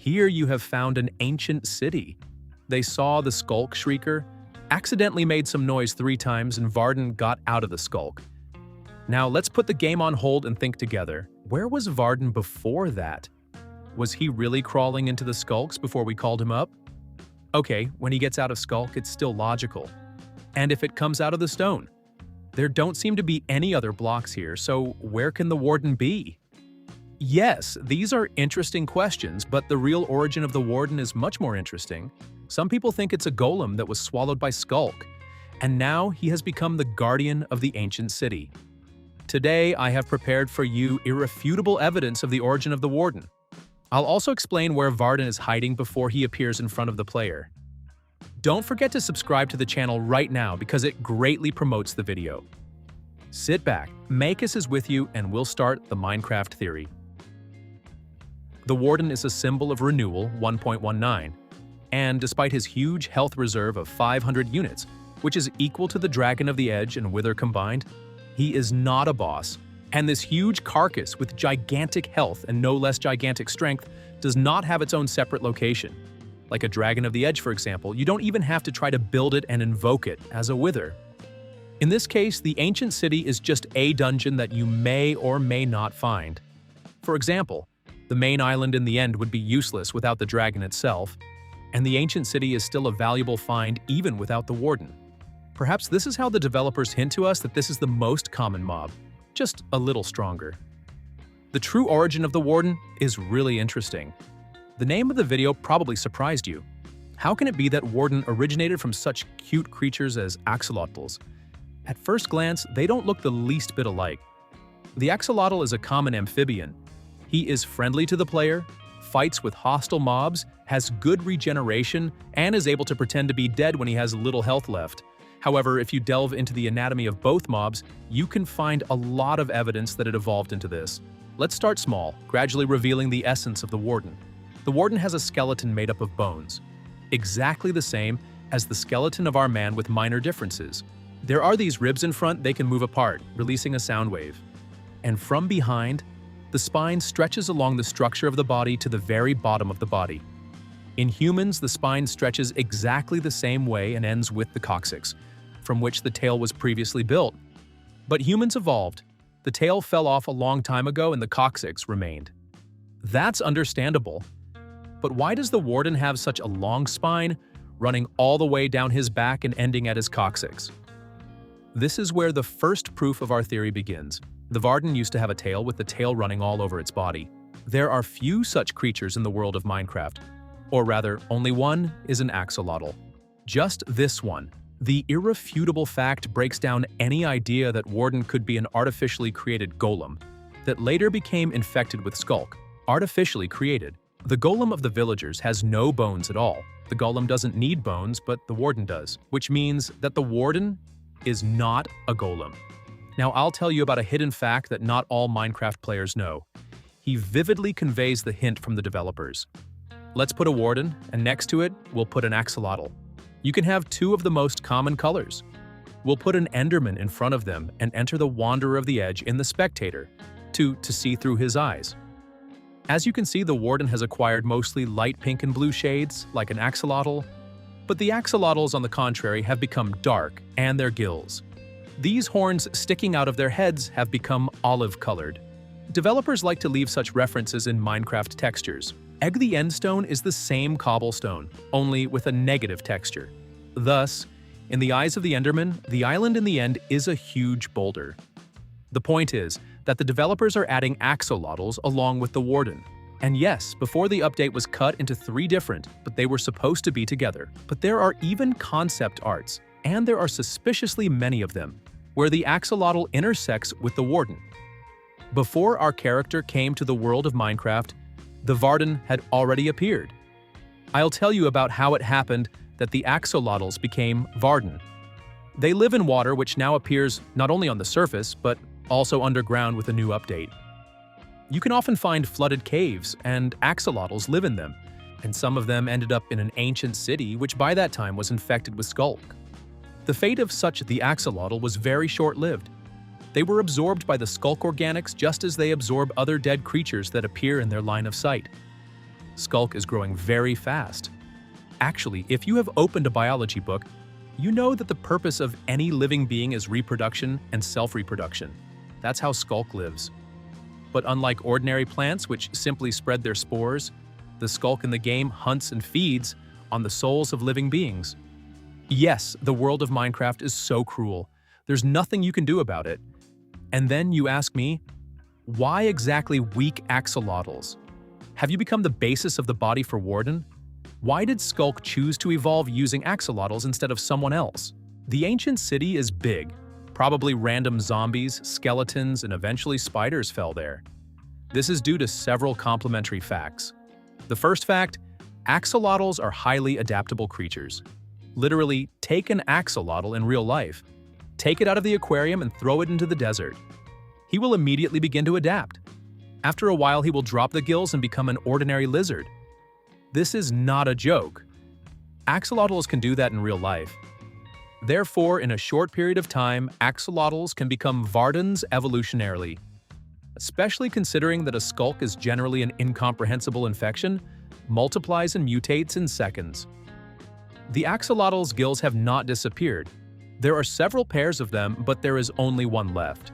Here you have found an ancient city. They saw the sculk shrieker, accidentally made some noise 3 times, and Warden got out of the sculk. Now let's put the game on hold and think together. Where was Warden before that? Was he really crawling into the skulks before we called him up? Okay, when he gets out of sculk, it's still logical. And if it comes out of the stone? There don't seem to be any other blocks here, so where can the Warden be? Yes, these are interesting questions, but the real origin of the Warden is much more interesting. Some people think it's a golem that was swallowed by sculk, and now he has become the guardian of the ancient city. Today, I have prepared for you irrefutable evidence of the origin of the Warden. I'll also explain where Warden is hiding before he appears in front of the player. Don't forget to subscribe to the channel right now because it greatly promotes the video. Sit back, Makis is with you, and we'll start the Minecraft theory. The Warden is a symbol of renewal 1.19, and despite his huge health reserve of 500 units, which is equal to the Dragon of the Edge and Wither combined, he is not a boss, and this huge carcass with gigantic health and no less gigantic strength does not have its own separate location. Like a Dragon of the Edge, for example, you don't even have to try to build it and invoke it as a Wither. In this case, the ancient city is just a dungeon that you may or may not find. For example, the main island in the end would be useless without the dragon itself, and the ancient city is still a valuable find even without the Warden. Perhaps this is how the developers hint to us that this is the most common mob, just a little stronger. The true origin of the Warden is really interesting. The name of the video probably surprised you. How can it be that Warden originated from such cute creatures as axolotls? At first glance, they don't look the least bit alike. The axolotl is a common amphibian. He is friendly to the player, fights with hostile mobs, has good regeneration, and is able to pretend to be dead when he has little health left. However, if you delve into the anatomy of both mobs, you can find a lot of evidence that it evolved into this. Let's start small, gradually revealing the essence of the Warden. The Warden has a skeleton made up of bones, exactly the same as the skeleton of our man with minor differences. There are these ribs in front they can move apart, releasing a sound wave. And from behind, the spine stretches along the structure of the body to the very bottom of the body. In humans, the spine stretches exactly the same way and ends with the coccyx, from which the tail was previously built. But humans evolved. The tail fell off a long time ago and the coccyx remained. That's understandable. But why does the Warden have such a long spine, running all the way down his back and ending at his coccyx? This is where the first proof of our theory begins. The Warden used to have a tail with the tail running all over its body. There are few such creatures in the world of Minecraft. Or rather, only one is an axolotl. Just this one. The irrefutable fact breaks down any idea that Warden could be an artificially created golem that later became infected with sculk. Artificially created. The golem of the villagers has no bones at all. The golem doesn't need bones, but the Warden does, which means that the Warden is not a golem. Now I'll tell you about a hidden fact that not all Minecraft players know. He vividly conveys the hint from the developers. Let's put a Warden, and next to it, we'll put an axolotl. You can have 2 of the most common colors. We'll put an Enderman in front of them and enter the Wanderer of the Edge in the Spectator, to see through his eyes. As you can see, the Warden has acquired mostly light pink and blue shades, like an axolotl, but the axolotls, on the contrary, have become dark, and their gills. These horns sticking out of their heads have become olive-colored. Developers like to leave such references in Minecraft textures. Egg the Endstone is the same cobblestone, only with a negative texture. Thus, in the eyes of the Enderman, the island in the end is a huge boulder. The point is that the developers are adding axolotls along with the Warden. And yes, before the update was cut into 3 different, but they were supposed to be together. But there are even concept arts, and there are suspiciously many of them, where the axolotl intersects with the Warden. Before our character came to the world of Minecraft, the Warden had already appeared. I'll tell you about how it happened that the axolotls became Warden. They live in water which now appears not only on the surface, but also underground with a new update. You can often find flooded caves, and axolotls live in them, and some of them ended up in an ancient city which by that time was infected with sculk. The fate of such the axolotl was very short-lived. They were absorbed by the sculk organics just as they absorb other dead creatures that appear in their line of sight. Sculk is growing very fast. Actually, if you have opened a biology book, you know that the purpose of any living being is reproduction and self-reproduction. That's how Sculk lives. But unlike ordinary plants, which simply spread their spores, the Sculk in the game hunts and feeds on the souls of living beings. Yes, the world of Minecraft is so cruel. There's nothing you can do about it. And then you ask me, why exactly weak axolotls? Have you become the basis of the body for Warden? Why did Sculk choose to evolve using axolotls instead of someone else? The ancient city is big. Probably random zombies, skeletons, and eventually spiders fell there. This is due to several complementary facts. The first fact, axolotls are highly adaptable creatures. Literally, take an axolotl in real life. Take it out of the aquarium and throw it into the desert. He will immediately begin to adapt. After a while, he will drop the gills and become an ordinary lizard. This is not a joke. Axolotls can do that in real life. Therefore, in a short period of time, axolotls can become Vardens evolutionarily. Especially considering that a sculk is generally an incomprehensible infection, multiplies and mutates in seconds. The axolotl's gills have not disappeared. There are several pairs of them, but there is only one left.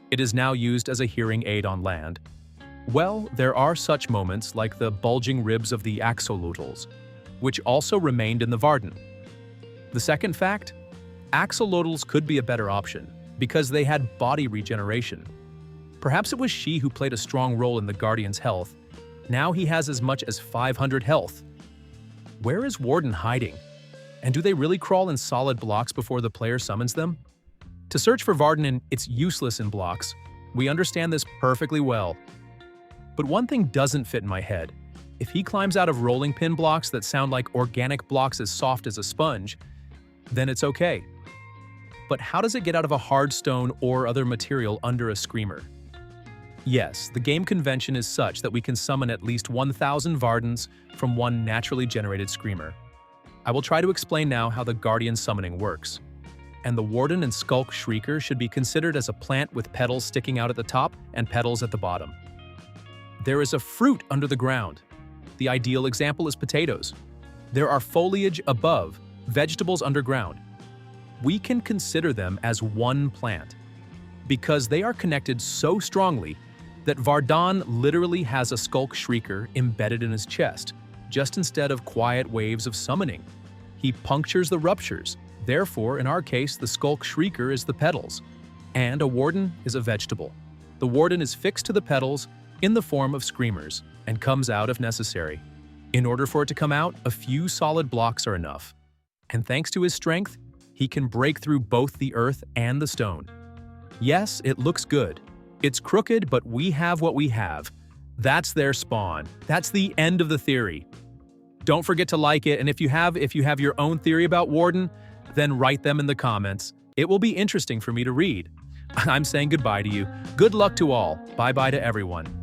It is now used as a hearing aid on land. Well, there are such moments like the bulging ribs of the axolotls, which also remained in the Warden. The second fact, axolotls could be a better option because they had body regeneration. Perhaps it was she who played a strong role in the Guardian's health. Now he has as much as 500 health. Where is Warden hiding? And do they really crawl in solid blocks before the player summons them? To search for Warden, it's useless in blocks. We understand this perfectly well. But one thing doesn't fit in my head. If he climbs out of rolling pin blocks that sound like organic blocks as soft as a sponge, then it's okay. But how does it get out of a hard stone or other material under a screamer? Yes, the game convention is such that we can summon at least 1,000 Vardens from one naturally generated screamer. I will try to explain now how the Guardian summoning works. And the Warden and Sculk Shrieker should be considered as a plant with petals sticking out at the top and petals at the bottom. There is a fruit under the ground. The ideal example is potatoes. There are foliage above, vegetables underground. We can consider them as one plant because they are connected so strongly that Vardan literally has a Sculk Shrieker embedded in his chest, just instead of quiet waves of summoning. He punctures the ruptures. Therefore, in our case, the Sculk Shrieker is the petals, and a Warden is a vegetable. The Warden is fixed to the petals in the form of screamers and comes out if necessary. In order for it to come out, a few solid blocks are enough. And thanks to his strength, he can break through both the earth and the stone. Yes, it looks good. It's crooked, but we have what we have. That's their spawn. That's the end of the theory. Don't forget to like it, and if you have your own theory about Warden, then write them in the comments. It will be interesting for me to read. I'm saying goodbye to you. Good luck to all. Bye-bye to everyone.